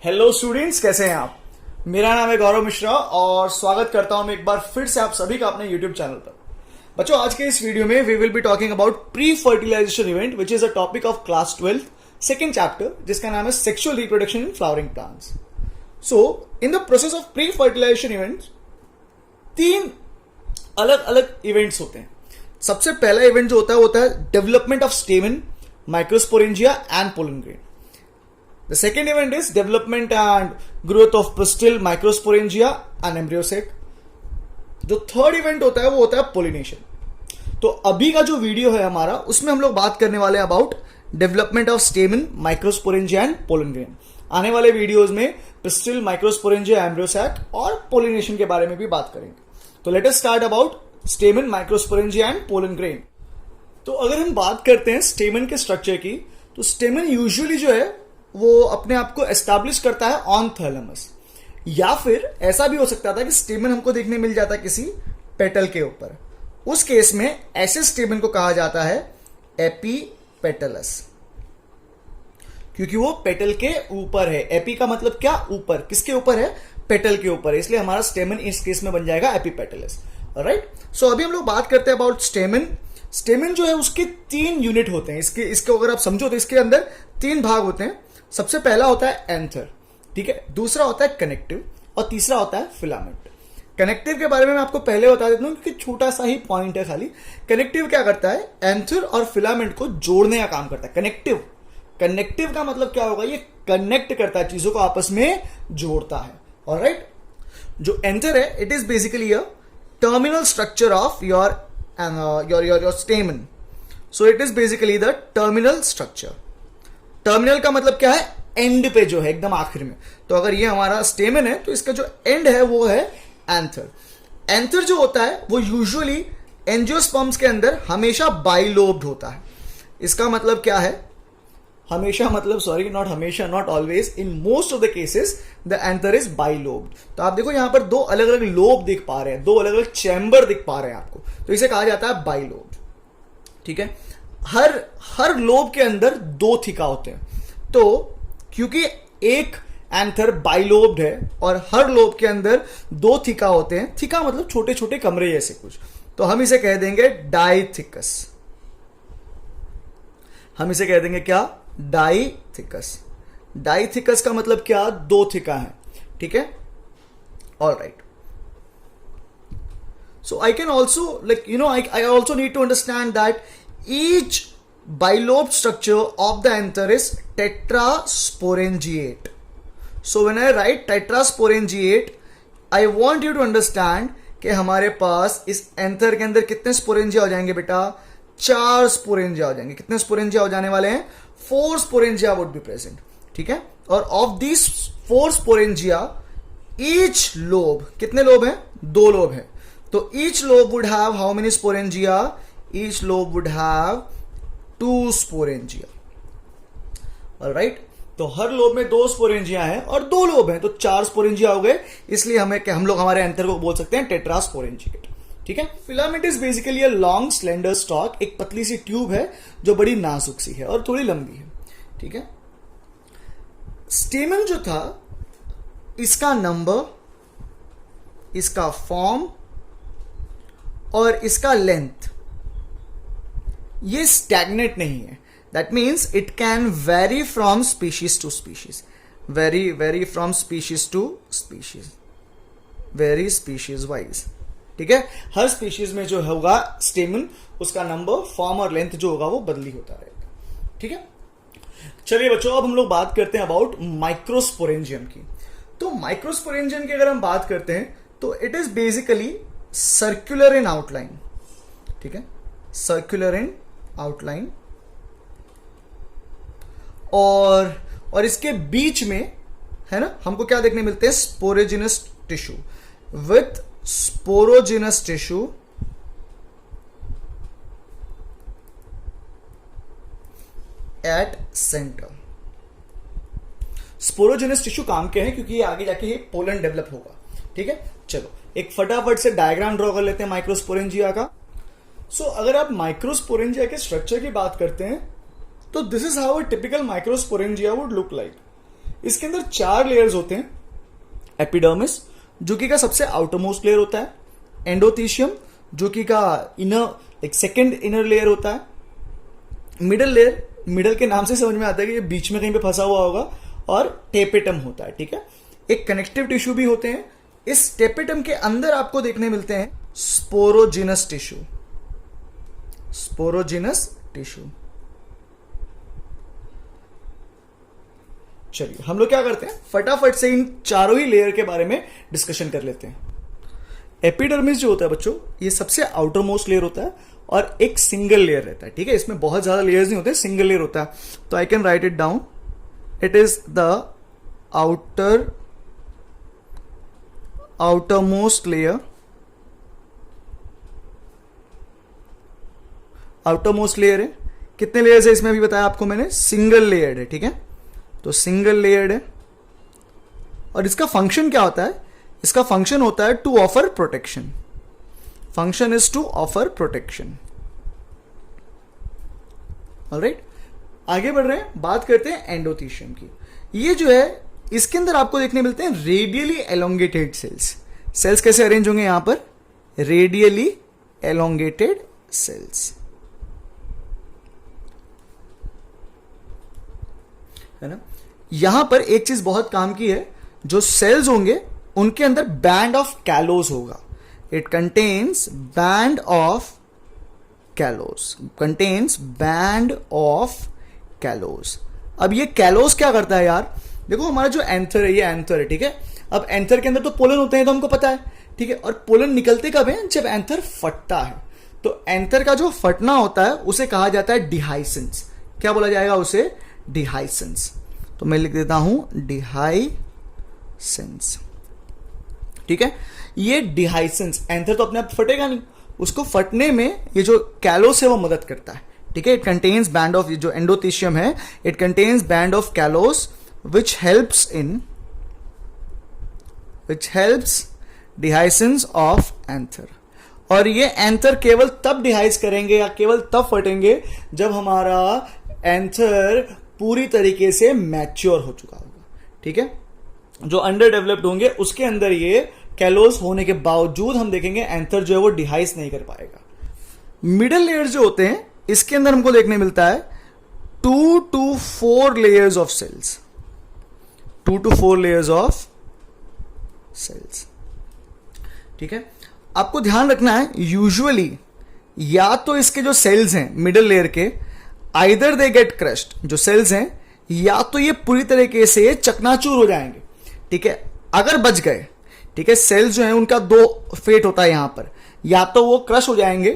Hello students, कैसे हैं आप। मेरा नाम है गौरव मिश्रा और स्वागत करता हूं मैं एक बार फिर से आप सभी का अपने यूट्यूब चैनल पर। बच्चों, आज के इस वीडियो में we will be talking about pre fertilization event which is a topic of class 12 second chapter, जिसका नाम है sexual reproduction in flowering plants. So in the process of pre fertilization event 3 अलग अलग इवेंट्स होते हैं। सबसे पहला इवेंट जो होता है development of स्टेमन, microsporangia and pollen grain. The second event is development and growth of pistil, microsporangia and embryo sac. जो थर्ड इवेंट होता है वो होता है पोलिनेशन। तो अभी का जो वीडियो है हमारा, उसमें हम लोग बात करने वाले हैं about development of स्टेमन, microsporangia and pollen grain. आने वाले वीडियोस में पिस्टिल, माइक्रोस्पोरेंजिया, एम्ब्रियो सैक और पोलिनेशन के बारे में भी बात करेंगे। तो let us start about स्टेमन, microsporangia and pollen grain. तो अगर हम बात करते हैं स्टेमन के स्ट्रक्चर की, तो स्टेमन यूजुअली जो है वो अपने आप को एस्टैब्लिश करता है ऑन थैलेमस, या फिर ऐसा भी हो सकता था कि स्टेमन हमको देखने मिल जाता किसी पेटल के ऊपर। उस केस में ऐसे स्टेमन को कहा जाता है एपीपेटलस, क्योंकि वो पेटल के ऊपर है। एपी का मतलब क्या? ऊपर। किसके ऊपर है? पेटल के ऊपर है, इसलिए हमारा स्टेमन इस केस में बन जाएगा एपीपेटलस। राइट। सो अभी हम लोग बात करते हैं अबाउट स्टेमन। स्टेमन जो है उसके 3 यूनिट होते हैं। इसके अगर आप समझो तो इसके अंदर 3 भाग होते हैं। सबसे पहला होता है एंथर, ठीक है। दूसरा होता है कनेक्टिव और तीसरा होता है फिलामेंट। कनेक्टिव के बारे में मैं आपको पहले बता देता हूं क्योंकि छोटा सा ही पॉइंट है खाली। कनेक्टिव क्या करता है? एंथर और फिलामेंट को जोड़ने का काम करता है। कनेक्टिव का मतलब क्या होगा? ये कनेक्ट करता है, चीजों को आपस में जोड़ता है। ऑलराइट। जो एंथर है, it is basically a terminal structure of your स्टेमन। So it is basically the terminal structure. Terminal का मतलब क्या है? एंड पे जो है, एकदम आखिर में। तो अगर ये हमारा स्टेमन है तो इसका जो एंड है वो है एंथर। एंथर जो होता है वो यूजुअली एंजियोस्पर्म्स के अंदर हमेशा बाइलोब्ड होता है। इसका मतलब क्या है? हमेशा मतलब, सॉरी, नॉट हमेशा, not always, in most of the cases the anther is bilobed. तो आप देखो यहां पर 2 अलग अलग लोब दिख पा रहे हैं, 2 अलग अलग चैम्बर दिख पा रहे हैं आपको, तो इसे कहा जाता है बाइलोब्ड। ठीक है। हर लोब के अंदर 2 थिका होते हैं। तो क्योंकि एक एंथर बाइलोब्ड है और हर लोब के अंदर 2 थिका होते हैं, थिका मतलब छोटे छोटे कमरे जैसे कुछ, तो हम इसे कह देंगे डाइथिकस। हम इसे कह देंगे क्या? डाइथिकस। डाइथिकस का मतलब क्या? 2 थिका है। ठीक है। Alright. So I can also, I also need to understand that each bilobed structure of the anther is tetrasporangiate. So when I write tetrasporangiate, I want you to understand कि हमारे पास इस एंथर के अंदर कितने स्पोरेंजिया हो जाएंगे बेटा? 4 sporangia हो जाएंगे। कितने स्पोरेंजिया हो जाने वाले हैं? 4 स्पोरेंजिया वुड बी प्रेजेंट। ठीक है। और of this 4 sporangia, each lobe, कितने लोब हैं? 2 लोब हैं। तो each lobe would have how many sporangia? Each lobe would have 2 sporangia. Alright? तो हर लोब में 2 स्पोरेंजिया हैं और 2 लोब हैं, तो 4 स्पोरेंजिया हो गए। इसलिए हम लोग हमारे एंथर को बोल सकते हैं टेट्रास्पोरेंजिएट। ठीक है। Filament is basically a long slender stock. एक पतली सी ट्यूब है जो बड़ी नाजुक सी है और थोड़ी लंबी है। ठीक है। स्टेमन जो था, इसका नंबर, इसका फॉर्म और इसका लेंथ, ये स्टैग्नेट नहीं है। That means it can vary from species to species, vary from species to species, vary species wise. ठीक है। हर स्पीशीज में जो होगा स्टेमन, उसका नंबर, फॉर्म और लेंथ जो होगा वो बदली होता रहेगा। ठीक है। चलिए बच्चों, अब हम लोग बात करते हैं अबाउट माइक्रोस्पोरेंजियम की। तो माइक्रोस्पोरेंजियम की अगर हम बात करते हैं तो it is basically circular in outline. ठीक है। सर्कुलर इन आउटलाइन, और इसके बीच में है ना, हमको क्या देखने मिलते हैं? Sporogenous tissue with sporogenous tissue at centre. Sporogenous tissue काम के हैं क्योंकि ये आगे जाके ये पोलन डेवलप होगा। ठीक है। चलो एक फटाफट से डायग्राम ड्रॉ कर लेते हैं माइक्रोस्पोरेंजिया का। सो अगर आप माइक्रोस्पोरेंजिया के स्ट्रक्चर की बात करते हैं तो this is how a typical microsporangia would look like. इसके अंदर 4 लेयर्स होते हैं। एपिडर्मिस जो कि का सबसे आउटरमोस्ट लेयर होता है, एंडोथीशियम जो कि का इनर सेकेंड इनर लेयर होता है, मिडल लेयर, मिडल के नाम से समझ में आता है कि ये बीच में कहीं पे फंसा हुआ होगा, और टेपेटम होता है। ठीक है, एक कनेक्टिव टिश्यू भी होते हैं। इस टेपेटम के अंदर आपको देखने मिलते हैं स्पोरोजिनस टिश्यू, स्पोरोजिनस टिश्यू। चलिए हम लोग क्या करते हैं, फटाफट से इन चारों ही लेयर के बारे में डिस्कशन कर लेते हैं। एपिडर्मिस जो होता है बच्चों, ये सबसे आउटर मोस्ट लेयर होता है और एक सिंगल लेयर रहता है। ठीक है, इसमें बहुत ज्यादा लेयर्स नहीं होते, सिंगल लेयर होता है। तो I can write it down, it is the outermost layer, outermost layer है। कितने लेयर्स है इसमें भी बताया आपको मैंने, सिंगल लेयर्ड है। ठीक है, तो सिंगल लेयर्ड है और इसका फंक्शन क्या होता है, इसका फंक्शन होता है to offer protection, function is to offer protection. Alright, आगे बढ़ रहे हैं, बात करते हैं एंडोथीशियम की। ये जो है इसके अंदर आपको देखने मिलते हैं रेडियली एलोंगेटेड सेल्स। सेल्स कैसे अरेंज होंगे यहां पर, रेडियली एलोंगेटेड सेल्स, है ना। यहां पर एक चीज बहुत काम की है, जो सेल्स होंगे उनके अंदर बैंड ऑफ कैलोस होगा। It contains band of callose, contains band of callose. अब ये कैलोस क्या करता है यार, देखो हमारा जो एंथर है, ये एंथर है। ठीक है, अब एंथर के अंदर तो पोलन होते हैं, तो हमको पता है। ठीक है, और पोलन निकलते कब है, जब एंथर फटता है। तो एंथर का जो फटना होता है उसे कहा जाता है डिहाइसेंस। क्या बोला जाएगा उसे, डिहाइसेंस। तो मैं लिख देता हूं डिहाइसेंस। ठीक है, ये डिहाइसेंस, एंथर तो अपने आप फटेगा नहीं, उसको फटने में ये जो कैलोस है वो मदद करता है। ठीक है, इट कंटेन्स बैंड ऑफ, जो एंडोथीशियम है it contains band of callose which helps dehiscence of anther। और ये एंथर केवल तब डिहाइस करेंगे या केवल तब फटेंगे जब हमारा एंथर पूरी तरीके से मैच्योर हो चुका होगा। ठीक है, जो अंडर डेवलप्ड होंगे उसके अंदर ये कैलोस होने के बावजूद हम देखेंगे एंथर जो है वो डिहाइस नहीं कर पाएगा। मिडल लेयर जो होते हैं इसके अंदर हमको देखने मिलता है 2 to 4 layers of cells, 2 to 4 layers of cells. ठीक है, आपको ध्यान रखना है, यूजुअली या तो इसके जो सेल्स हैं मिडल लेयर के, आइदर दे गेट क्रश्ड, जो सेल्स हैं, या तो ये पूरी तरीके से चकनाचूर हो जाएंगे। ठीक है, अगर बच गए, ठीक है, सेल्स जो है उनका 2 फेट होता है यहां पर, या तो वो क्रश हो जाएंगे,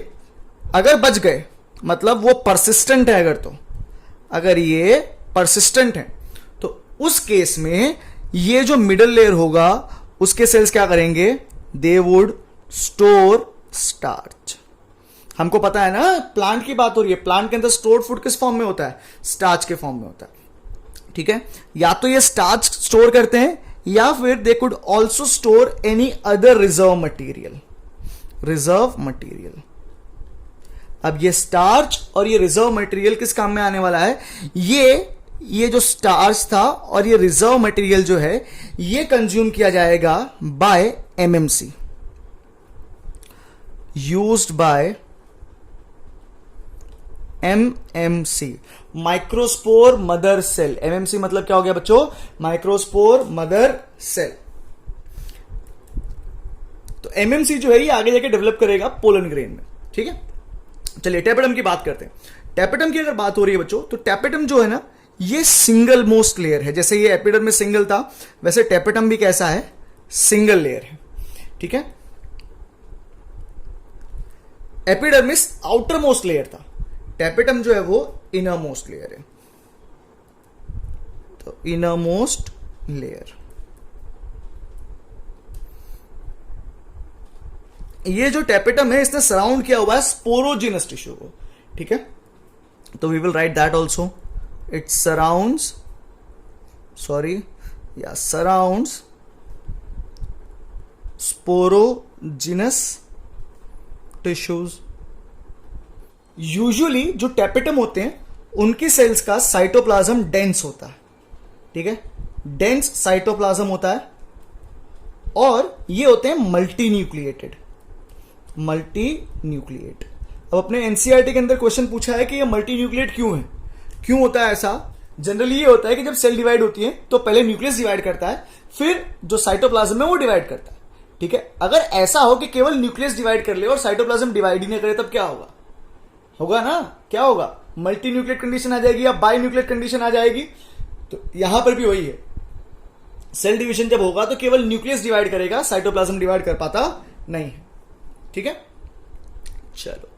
अगर बच गए मतलब वो परसिस्टेंट है, अगर ये परसिस्टेंट है तो उस केस में ये जो मिडल लेयर होगा उसके सेल्स क्या करेंगे, दे वुड स्टोर स्टार्च। हमको पता है ना, प्लांट की बात हो रही है, प्लांट के अंदर स्टोर्ड फूड किस फॉर्म में होता है, स्टार्च के फॉर्म में होता है। ठीक है, या तो ये स्टार्च स्टोर करते हैं या फिर they could also store any other reserve material, अब ये स्टार्च और ये रिजर्व मटेरियल किस काम में आने वाला है, ये जो स्टार्च था और ये रिजर्व मटेरियल जो है ये कंज्यूम किया जाएगा by MMC, used by MMC, microspore mother cell. MMC मतलब क्या हो गया बच्चों, माइक्रोस्पोर मदर सेल। तो एमएमसी जो है ये आगे जाके डेवलप करेगा पोलन ग्रेन में। ठीक है, चलिए टेपेटम की बात करते हैं। टेपेटम की अगर बात हो रही है बच्चों, तो टेपेटम जो है ना ये सिंगल मोस्ट लेयर है। जैसे ये एपिडर्म में सिंगल था, वैसे टेपेटम भी कैसा है, सिंगल लेयर है। ठीक है, एपिडर्मिस आउटर मोस्ट लेयर था, टेपेटम जो है वो इनर मोस्ट लेयर है। तो इनर मोस्ट लेयर, ये जो टेपेटम है इसने सराउंड किया हुआ है स्पोरोजिनस टिश्यू को। ठीक है, तो we will write that also, it surrounds sporogenous tissues. Usually जो टेपेटम होते हैं उनकी सेल्स का साइटोप्लाज्म डेंस होता है। ठीक है, डेंस साइटोप्लाज्म होता है, और ये होते हैं मल्टी न्यूक्लिएटेड, मल्टी न्यूक्लिएट। अब अपने एनसीईआरटी के अंदर क्वेश्चन पूछा है कि ये मल्टी न्यूक्लिएट क्यों है, क्यों होता है ऐसा। जनरली ये होता है कि जब सेल डिवाइड होती है तो पहले न्यूक्लियस डिवाइड करता है, फिर जो साइटोप्लाज्म है वो डिवाइड करता है, ठीक है। अगर ऐसा हो कि केवल न्यूक्लियस डिवाइड कर ले और साइटोप्लाज्म डिवाइड ही नहीं करे, तब क्या होगा, होगा ना, क्या होगा, मल्टी न्यूक्लिएट कंडीशन आ जाएगी या बाई न्यूक्लिएट कंडीशन आ जाएगी। तो यहां पर भी वही है, सेल डिवीजन जब होगा तो केवल न्यूक्लियस डिवाइड करेगा, साइटोप्लाज्म डिवाइड कर पाता नहीं है, ठीक है। चलो,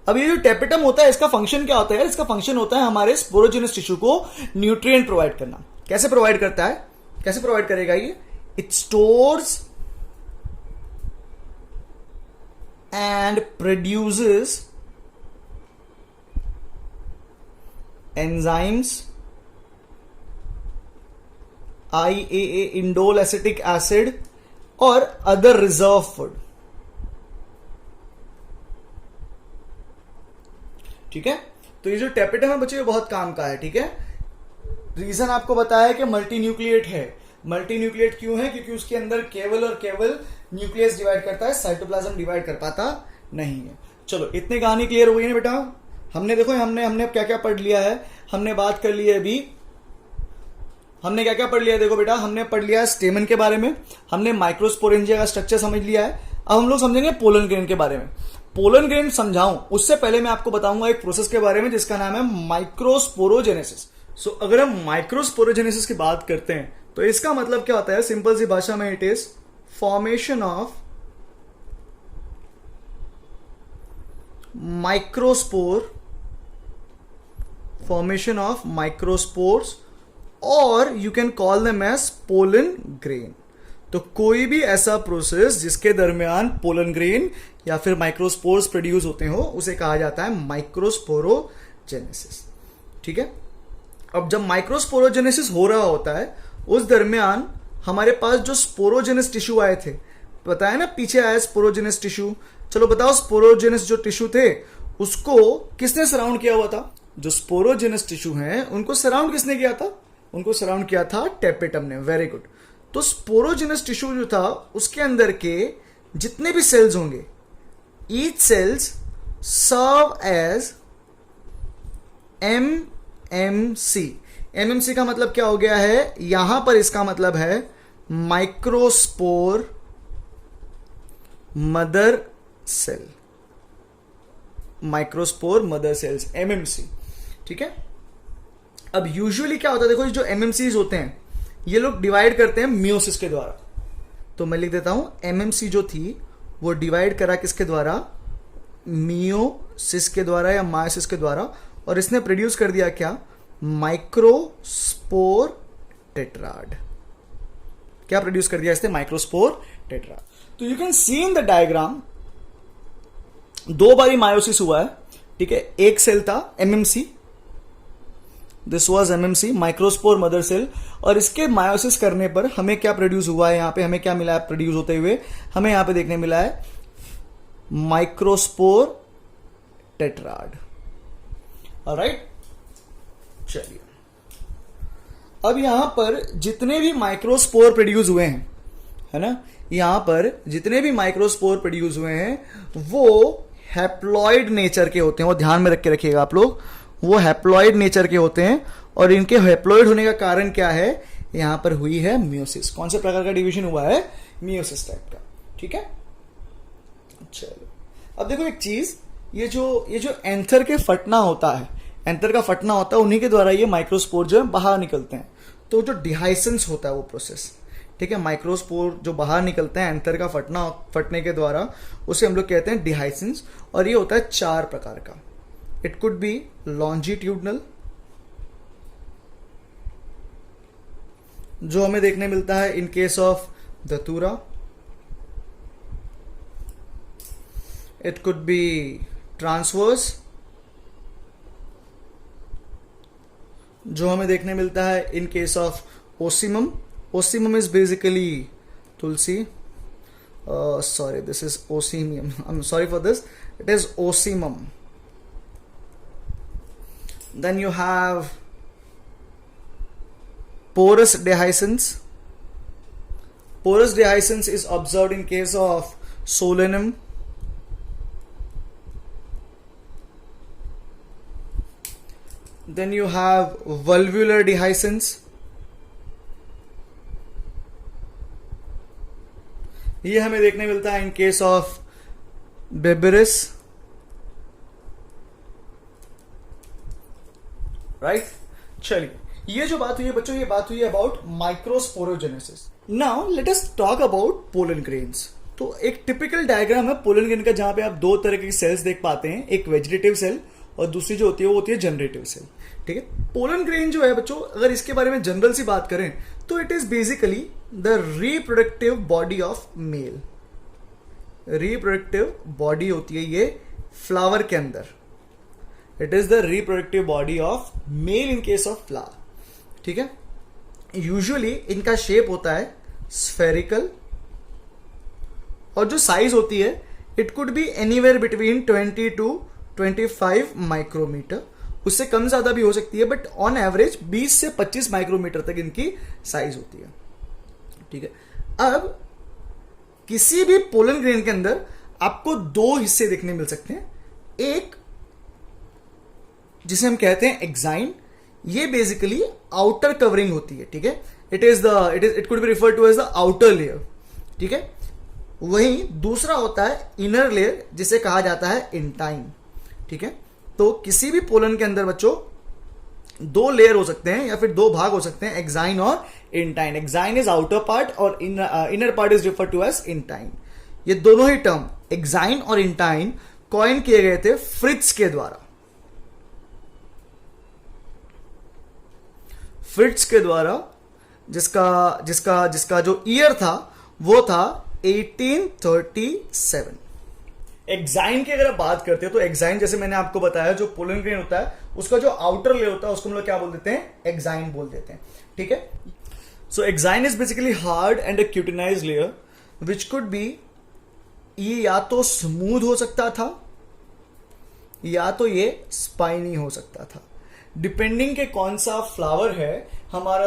अब ये जो टेपेटम होता है इसका फंक्शन क्या होता है, इसका फंक्शन होता है हमारे स्पोरोजेनस टिश्यू को न्यूट्रिएंट प्रोवाइड करना। कैसे प्रोवाइड करता है, कैसे प्रोवाइड करेगा ये, it stores and produces enzymes, IAA indole acetic acid और अदर रिजर्व फूड, ठीक है। तो ये जो टेपेटम है बच्चों ये बहुत काम का है, ठीक है। रीजन आपको बताया कि मल्टी न्यूक्लिएट है। मल्टी न्यूक्लिएट क्यों है, क्योंकि उसके अंदर केवल और केवल न्यूक्लियस डिवाइड करता है, साइटोप्लाज्म डिवाइड कर पाता नहीं है। चलो, इतनी कहानी क्लियर हो गई ना बेटा। हमने देखो हमने क्या क्या पढ़ लिया है, हमने बात कर ली है अभी, हमने क्या क्या पढ़ लिया है, देखो बेटा हमने पढ़ लिया है स्टेमन के बारे में, हमने माइक्रोस्पोरेंजिया का स्ट्रक्चर समझ लिया है। अब हम लोग समझेंगे पोलन ग्रेन के बारे में। पोलन ग्रेन समझाऊं उससे पहले मैं आपको बताऊंगा एक प्रोसेस के बारे में जिसका नाम है माइक्रोस्पोरोजेनेसिस। सो अगर हम माइक्रोस्पोरोजेनेसिस की बात करते हैं तो इसका मतलब क्या होता है, सिंपल सी भाषा में it is formation of microspore, formation of microspores, और you can call them as pollen grain. तो कोई भी ऐसा प्रोसेस जिसके दरमियान पोलन ग्रेन या फिर माइक्रोस्पोर्स प्रोड्यूस होते हो उसे कहा जाता है माइक्रोस्पोरोजेनेसिस, ठीक है। अब जब माइक्रोस्पोरोजेनेसिस हो रहा होता है उस दरमियान हमारे पास जो स्पोरोजेनस टिश्यू आए थे, बताया ना पीछे आया स्पोरोजेनस टिश्यू। चलो बताओ, स्पोरोजेनस जो टिश्यू थे उसको किसने सराउंड किया हुआ था, जो स्पोरोजेनस टिश्यू हैं उनको सराउंड किसने किया था, उनको सराउंड किया था टेपेटम ने। Very good. तो स्पोरोजेनस टिश्यू जो था उसके अंदर के जितने भी सेल्स होंगे, each cells serve as MMC। MMC का मतलब क्या हो गया है, यहां पर इसका मतलब है microspore mother cell, microspore mother cells, MMC, ठीक है। अब यूजुअली क्या होता है, देखो जो MMCs होते हैं ये लोग डिवाइड करते हैं मियोसिस के द्वारा। तो मैं लिख देता हूं, MMC जो थी वो डिवाइड करा किसके द्वारा, मियोसिस के द्वारा या मायोसिस के द्वारा, और इसने प्रोड्यूस कर दिया क्या, माइक्रोस्पोर टेट्राड। क्या प्रोड्यूस कर दिया इसने, माइक्रोस्पोर टेट्राड। तो you can see in the diagram दो बारी मायोसिस हुआ है, ठीक है। एक सेल था MMC, this was MMC, microspore mother cell, और इसके मायोसिस करने पर हमें क्या प्रोड्यूस हुआ है, यहां पे हमें क्या मिला है प्रोड्यूस होते हुए, हमें यहां पे देखने मिला है माइक्रोस्पोर टेट्राड। ऑलराइट, चलिए अब यहां पर जितने भी माइक्रोस्पोर प्रोड्यूस हुए हैं, है ना, यहां पर जितने भी माइक्रोस्पोर प्रोड्यूस हुए हैं वो हैप्लॉइड नेचर के होते हैं, वो ध्यान में रख के रखिएगा आप लोग, वो हैप्लॉइड नेचर के होते हैं। और इनके हैप्लॉइड होने का कारण क्या है, यहां पर हुई है मियोसिस। कौन से प्रकार का डिवीजन हुआ है, मियोसिस टाइप का, ठीक है। चलो अब देखो एक चीज, ये जो एंथर के फटना होता है, एंथर का फटना होता है, उन्हीं के द्वारा ये माइक्रोस्पोर जो है बाहर निकलते हैं। तो जो डिहाइसेंस होता है वो प्रोसेस, ठीक है, माइक्रोस्पोर जो बाहर निकलते हैं एंथर का फटने के द्वारा, उसे हम लोग कहते हैं डिहाइसेंस। और ये होता है 4 प्रकार का। इट कुड बी लॉन्जिट्यूडनल, जो हमें देखने मिलता है इन केस ऑफ धतूरा। इट कुड बी ट्रांसवर्स, जो हमें देखने मिलता है in case of Ocimum. Ocimum is basically Tulsi, sorry, this is osimium. I'm sorry for this. It is osimum. Then you have porous dehiscence. Porous dehiscence is observed in case of Solanum. Then you have valvular dehiscence. ये हमें देखने मिलता है in case of बेबेरिस, right. चलिए, ये जो बात हुई है बच्चों, ये बात हुई है about microsporogenesis. Now let us talk about pollen grains. तो एक टिपिकल डायग्राम है पोलन ग्रेन का, जहां पे आप दो तरह के सेल्स देख पाते हैं, एक वेजिटेटिव सेल और दूसरी जो होती है वो होती है जनरेटिव सेल. ठीक है. पोलन ग्रेन जो है बच्चों, अगर इसके बारे में जनरल सी बात करें तो it is basically the reproductive body of male. Reproductive body होती है ये फ्लावर के अंदर. It is the reproductive body of male in case of flower. ठीक है. यूजुअली इनका शेप होता है स्फेरिकल, और जो साइज होती है it could be anywhere between 20 to 25 micrometre. उससे कम ज्यादा भी हो सकती है, बट ऑन एवरेज 20 से 25 माइक्रोमीटर तक इनकी साइज होती है. ठीक है. अब किसी भी पोलन ग्रेन के अंदर आपको दो हिस्से देखने मिल सकते हैं. एक जिसे हम कहते हैं एक्साइन, ये बेसिकली आउटर कवरिंग होती है. ठीक है. It could be referred to as the outer layer. ठीक है. वहीं दूसरा होता है इनर लेयर, जिसे कहा जाता है इंटाइन. ठीक है. तो किसी भी पोलन के अंदर बच्चों दो लेयर हो सकते हैं या फिर दो भाग हो सकते हैं, एक्साइन और intine. Exine is outer part और inner part is referred to as intine. ये दोनों ही टर्म एक्साइन और इंटाइन कॉइन किए गए थे फ्रिट्ज के द्वारा. फ्रिट्ज के द्वारा, जिसका जो ईयर था वो था 1837. एक्साइन की अगर आप बात करते हैं तो एक्साइन, जैसे मैंने आपको बताया, जो पोलन ग्रेन होता है उसका जो आउटर लेयर होता है उसको हम लोग क्या बोल देते हैं, एक्साइन बोल देते हैं. ठीक है. So exine is basically hard and a cutinized layer which could be, ये या तो स्मूथ हो सकता था या तो ये स्पाइनी हो सकता था, डिपेंडिंग के कौन सा फ्लावर है. हमारा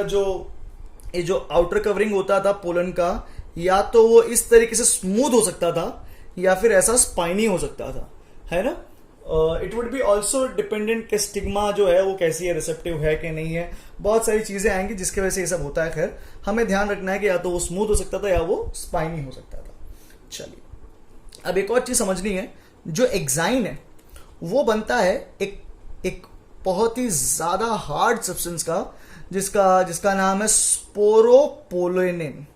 ये जो आउटर कवरिंग होता था पोलन का, या तो वो इस तरीके से स्मूथ हो सकता था या फिर ऐसा स्पाइनी हो सकता था, है ना. It would be also dependent के स्टिग्मा जो है वो कैसी है, रिसेप्टिव है कि नहीं है. बहुत सारी चीजें आएंगी जिसकी वजह से ये सब होता है. खैर, हमें ध्यान रखना है कि या तो वो स्मूथ हो सकता था या वो स्पाइनी हो सकता था. चलिए, अब एक और चीज समझनी है. जो एक्साइन है वो बनता है एक बहुत ही ज्यादा हार्ड सब्सटेंस का, जिसका नाम है स्पोरोपोलेनिन.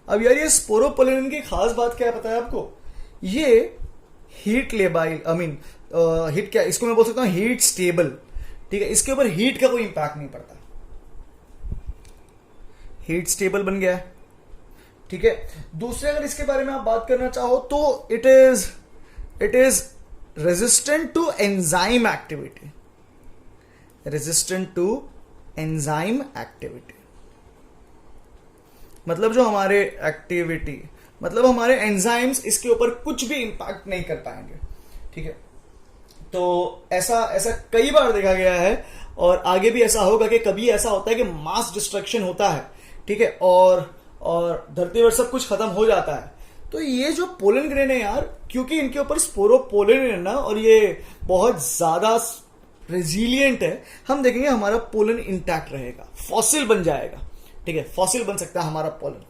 अब यार, ये स्पोरोपोलेनिन की खास बात क्या है पता है आपको? ये हीट लेबाइल, हीट क्या, इसको मैं बोल सकता हूं हीट स्टेबल. ठीक है. इसके ऊपर हीट का कोई इंपैक्ट नहीं पड़ता. हीट स्टेबल बन गया है. ठीक है. दूसरे, अगर इसके बारे में आप बात करना चाहो तो it is resistant to enzyme activity. Resistant to enzyme activity मतलब जो हमारे एक्टिविटी, मतलब हमारे एंजाइम्स इसके ऊपर कुछ भी इंपैक्ट नहीं कर पाएंगे. ठीक है. तो ऐसा कई बार देखा गया है, और आगे भी ऐसा होगा कि कभी ऐसा होता है कि मास डिस्ट्रक्शन होता है. ठीक है. और धरती पर सब कुछ खत्म हो जाता है. तो ये जो पोलन ग्रेन है यार, क्योंकि इनके ऊपर स्पोरोपोलेनिन है ना, और ये बहुत ज्यादा रेजिलियंट है, हम देखेंगे हमारा पोलन इंटैक्ट रहेगा, फॉसिल बन जाएगा. ठीक है. फॉसिल बन सकता है हमारा पोलन.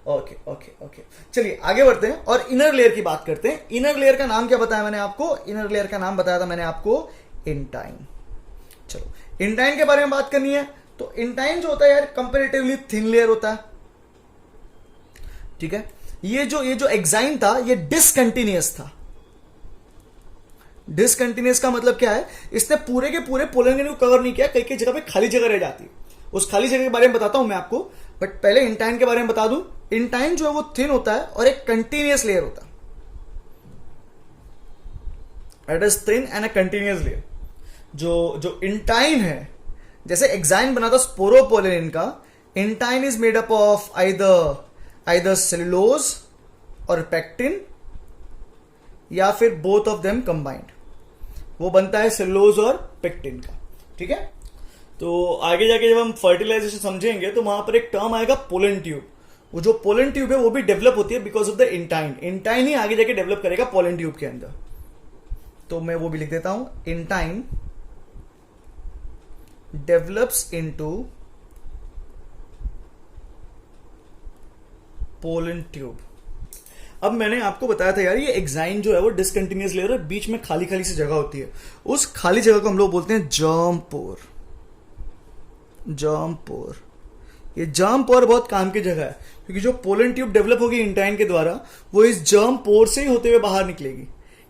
ओके. चलिए आगे बढ़ते हैं और इनर लेयर की बात करते हैं. इनर लेयर का नाम क्या बताया मैंने आपको? इनर लेयर का नाम बताया था मैंने आपको इंटाइन. चलो, इंटाइन के बारे में बात करनी है. तो इंटाइन जो होता है यार, कंपेरेटिवली थिन लेयर होता है. ठीक है. ये जो एक्साइन था ये डिसकंटिन्यूअस था. डिसकंटिन्यूअस का मतलब क्या है? इसने पूरे के पूरे पोलन ग्रेन को कवर नहीं किया, कई जगह पे खाली जगह रह जाती है. उस खाली जगह के बारे में बताता हूं मैं आपको, बट पहले इंटाइन के बारे में बता दूं. इंटाइन जो है वो थिन होता है और एक कंटिन्यूअस लेयर होता है. It is thin and a continuous layer. जो इंटाइन है, जैसे एक्साइन बना था स्पोरोपोलेनिन का, intine is made up of either cellulose और पेक्टिन, या फिर बोथ ऑफ देम कंबाइंड. वो बनता है सेलुलोज और पेक्टिन का. ठीक है. तो आगे जाके जब हम फर्टिलाइजेशन समझेंगे तो वहां पर एक टर्म आएगा पोलन ट्यूब। वो जो पोलन ट्यूब है वो भी डेवलप होती है because of the intine. Intine ही आगे जाके डेवलप करेगा पोलन ट्यूब के अंदर। तो मैं वो भी लिख देता हूं, intine develops into pollen tube. अब मैंने आपको बताया था यार ये एक्साइन जो है वो डिसकंटिन्यूअस लेयर है, बीच में खाली खाली सी जगह होती है, उस खाली जगह को हम लोग बोलते हैं जर्म पोर। जर्म पोर, ये जर्म पोर बहुत काम की जगह है क्योंकि जो पोलन ट्यूब डेवलप होगी इंटाइन के द्वारा वो इस जर्म पोर से ही होते हुए बाहर निकलेगी।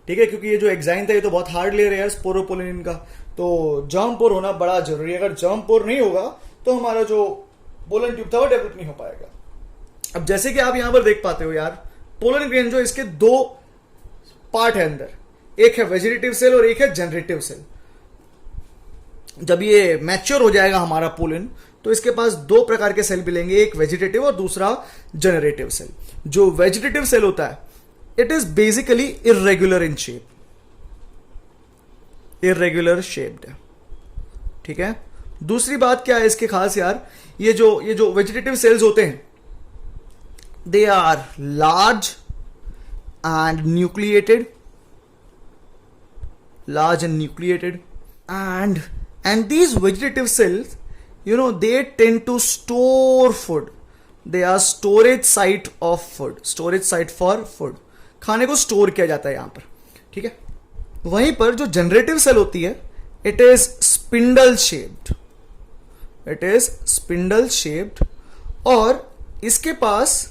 ठीक है, क्योंकि ये जो एक्साइन था ये तो बहुत हार्ड लेयर है यार स्पोरोपोलिन का, तो जर्म पोर होना बड़ा जरूरी है। अगर जर्म पोर नहीं होगा तो हमारा जो पोलन ट्यूब था वो डेवलप नहीं हो पाएगा। अब जैसे कि आप यहां पर देख पाते हो यार, पोलन ग्रेन जो इसके दो पार्ट है अंदर, एक है वेजिटेटिव सेल और एक है जनरेटिव सेल। जब ये मैच्योर हो जाएगा हमारा पोलन तो इसके पास दो प्रकार के सेल मिलेंगे, एक वेजिटेटिव और दूसरा जनरेटिव सेल। जो वेजिटेटिव सेल होता है it is basically irregular in shape, irregular shaped. ठीक है, दूसरी बात क्या है इसके खास यार, ये जो वेजिटेटिव सेल्स होते हैं they are large and nucleated, and these vegetative cells, you know, they tend to store food. They are storage site of food, storage site for food. खाने को स्टोर किया जाता है यहां पर। ठीक है, वहीं पर जो जनरेटिव सेल होती है it is spindle shaped, it is spindle shaped, और इसके पास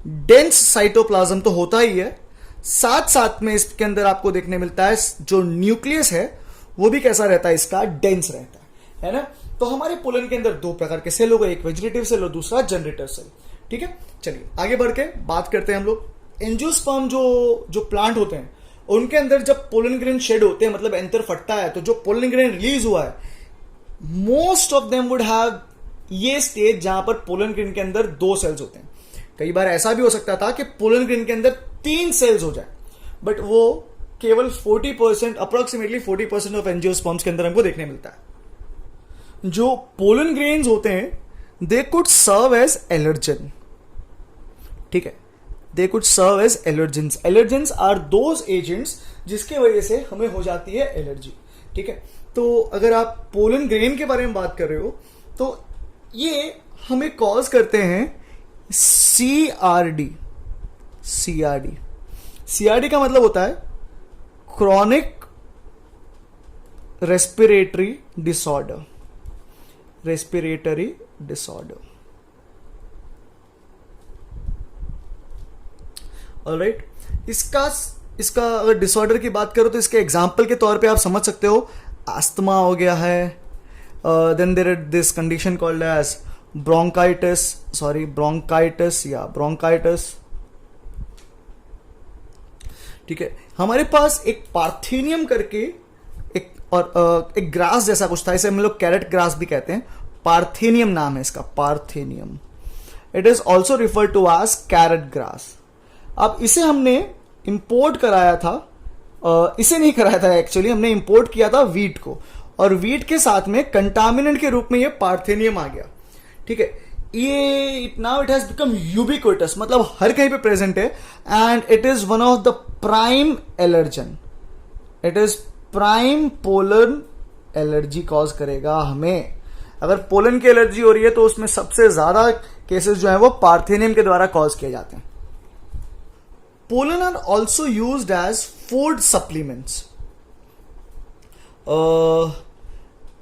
डेंस साइटोप्लाज्म तो होता ही है, साथ साथ में इसके अंदर आपको देखने मिलता है जो न्यूक्लियस है वो भी कैसा रहता है, इसका डेंस रहता है ना। तो हमारे पोलन के अंदर दो प्रकार के सेल हो गए, एक वेजिटेटिव सेल और दूसरा जनरेटिव सेल। ठीक है, चलिए आगे बढ़ के बात करते हैं हम लोग। एंजियोस्पर्म जो प्लांट होते हैं उनके अंदर जब पोलन ग्रेन शेड होते हैं, मतलब एंथर फटता है, तो जो पोलन ग्रेन रिलीज हुआ है most of them would have ये स्टेज जहां पर पोलन ग्रेन के अंदर दो सेल्स होते हैं। कई बार ऐसा भी हो सकता था कि पोलन ग्रेन के अंदर 3 सेल्स हो जाए, बट वो केवल 40%, अप्रोक्सीमेटली 40% ऑफ एंजियोस्पर्म्स के अंदर हमको देखने मिलता है। जो पोलन ग्रेन्स होते हैं they could serve as allergen. ठीक है, they could serve as allergens. Allergens are those agents जिसके वजह से हमें हो जाती है एलर्जी। ठीक है, तो अगर आप पोलन ग्रेन के बारे में बात कर रहे हो तो ये हमें कॉज करते हैं CRD। CRD का मतलब होता है chronic respiratory disorder, respiratory disorder. Alright, इसका अगर डिसऑर्डर की बात करो तो इसके एग्जाम्पल के तौर पे आप समझ सकते हो, अस्थमा हो गया है, then there is this condition called as bronchitis. ठीक है, हमारे पास एक पार्थेनियम करके एक ग्रास जैसा कुछ था, इसे हम लोग कैरेट ग्रास भी कहते हैं, पार्थेनियम नाम है इसका, parthenium. It is also refer to as carrot grass. अब इसे हमने इंपोर्ट कराया था, इसे नहीं कराया था एक्चुअली, हमने इंपोर्ट किया था वीट को, और वीट के साथ में कंटामिनेंट के रूप में ये पार्थेनियम आ गया। ठीक है, ये now it has become ubiquitous, मतलब हर कहीं पे प्रेजेंट है, and it is one of the prime allergen. It is prime pollen allergy cause करेगा हमें। अगर पोलन की एलर्जी हो रही है तो उसमें सबसे ज्यादा केसेस जो है वो पार्थेनियम के द्वारा कॉज किए जाते हैं। Pollen are also used as food supplements.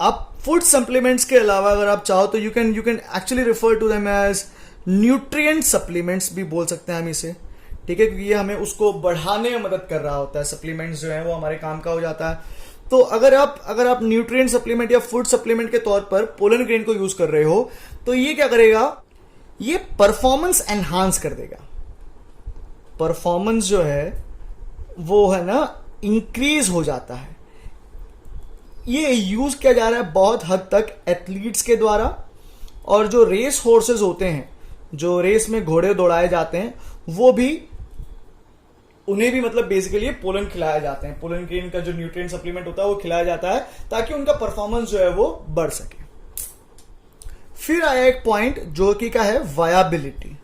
आप फूड सप्लीमेंट्स के अलावा अगर आप चाहो तो you can actually refer to them as nutrient supplements भी बोल सकते हैं हम इसे। ठीक है, क्योंकि ये हमें उसको बढ़ाने में मदद कर रहा होता है, सप्लीमेंट्स जो है वो हमारे काम का हो जाता है। तो अगर आप न्यूट्रिएंट सप्लीमेंट या फूड सप्लीमेंट के तौर पर पोलन ग्रेन को यूज कर रहे हो तो ये क्या करेगा, ये परफॉर्मेंस एनहांस कर देगा। परफॉर्मेंस जो है वो है ना इंक्रीज हो जाता है। ये यूज किया जा रहा है बहुत हद तक एथलीट्स के द्वारा, और जो रेस हॉर्सेस होते हैं, जो रेस में घोड़े दौड़ाए जाते हैं, वो भी उन्हें भी मतलब बेसिकली पोलन खिलाए जाते हैं। पोलन ग्रेन का जो न्यूट्रिएंट सप्लीमेंट होता है वो खिलाया जाता है ताकि उनका परफॉर्मेंस जो है वो बढ़ सके। फिर आया एक पॉइंट जो कि क्या है, वायाबिलिटी।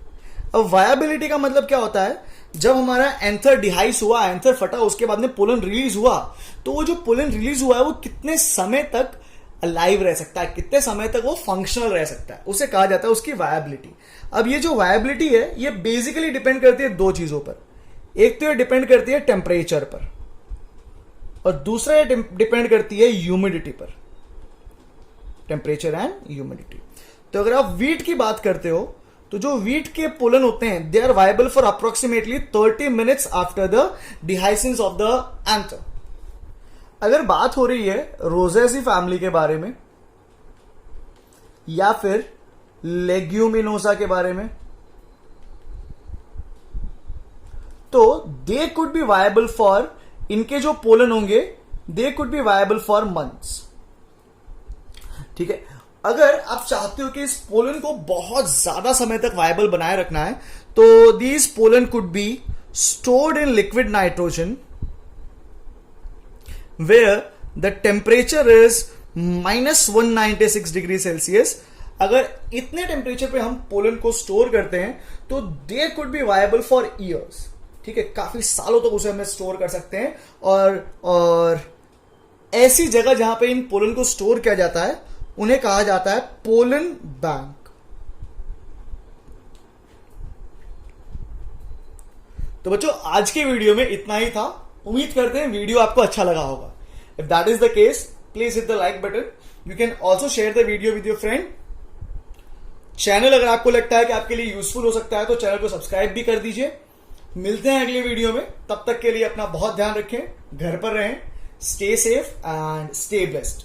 अब वायाबिलिटी का मतलब क्या होता है, जब हमारा एंथर डिहाइस हुआ, एंथर फटा, उसके बाद में पोलन रिलीज हुआ, तो वो जो पोलन रिलीज हुआ है वो कितने समय तक लाइव रह सकता है, कितने समय तक वो फंक्शनल रह सकता है, उसे कहा जाता है उसकी वायबिलिटी। अब ये जो वायबिलिटी है ये बेसिकली डिपेंड करती है दो चीजों पर। एक तो ये डिपेंड करती है टेम्परेचर पर, और दूसरा ये डिपेंड करती है ह्यूमिडिटी पर, टेम्परेचर एंड ह्यूमिडिटी। तो अगर आप वीट की बात करते हो तो जो वीट के पोलन होते हैं they are viable for approximately 30 minutes after the dehiscence of the anther. अगर बात हो रही है रोजेसी फैमिली के बारे में या फिर लेग्यूमिनोसा के बारे में, तो they could be viable for, इनके जो पोलन होंगे they could be viable for months. ठीक है, अगर आप चाहते हो कि इस पोलन को बहुत ज्यादा समय तक वायबल बनाए रखना है, तो these pollen could be stored in liquid nitrogen where the temperature is -196 degree Celsius. अगर इतने टेम्परेचर पे हम पोलन को स्टोर करते हैं तो they could be viable for years. ठीक है, काफी सालों तक उसे हमें स्टोर कर सकते हैं। और ऐसी जगह जहां पे इन पोलन को स्टोर किया जाता है उन्हें कहा जाता है पोलन बैंक। तो बच्चों आज के वीडियो में इतना ही था। उम्मीद करते हैं वीडियो आपको अच्छा लगा होगा। If that is the case please hit the like button. You can also share the video with your friend. Channel अगर आपको लगता है कि आपके लिए यूजफुल हो सकता है तो चैनल को सब्सक्राइब भी कर दीजिए। मिलते हैं अगले वीडियो में, तब तक के लिए अपना बहुत ध्यान रखें, घर पर रहें, stay safe and stay blessed.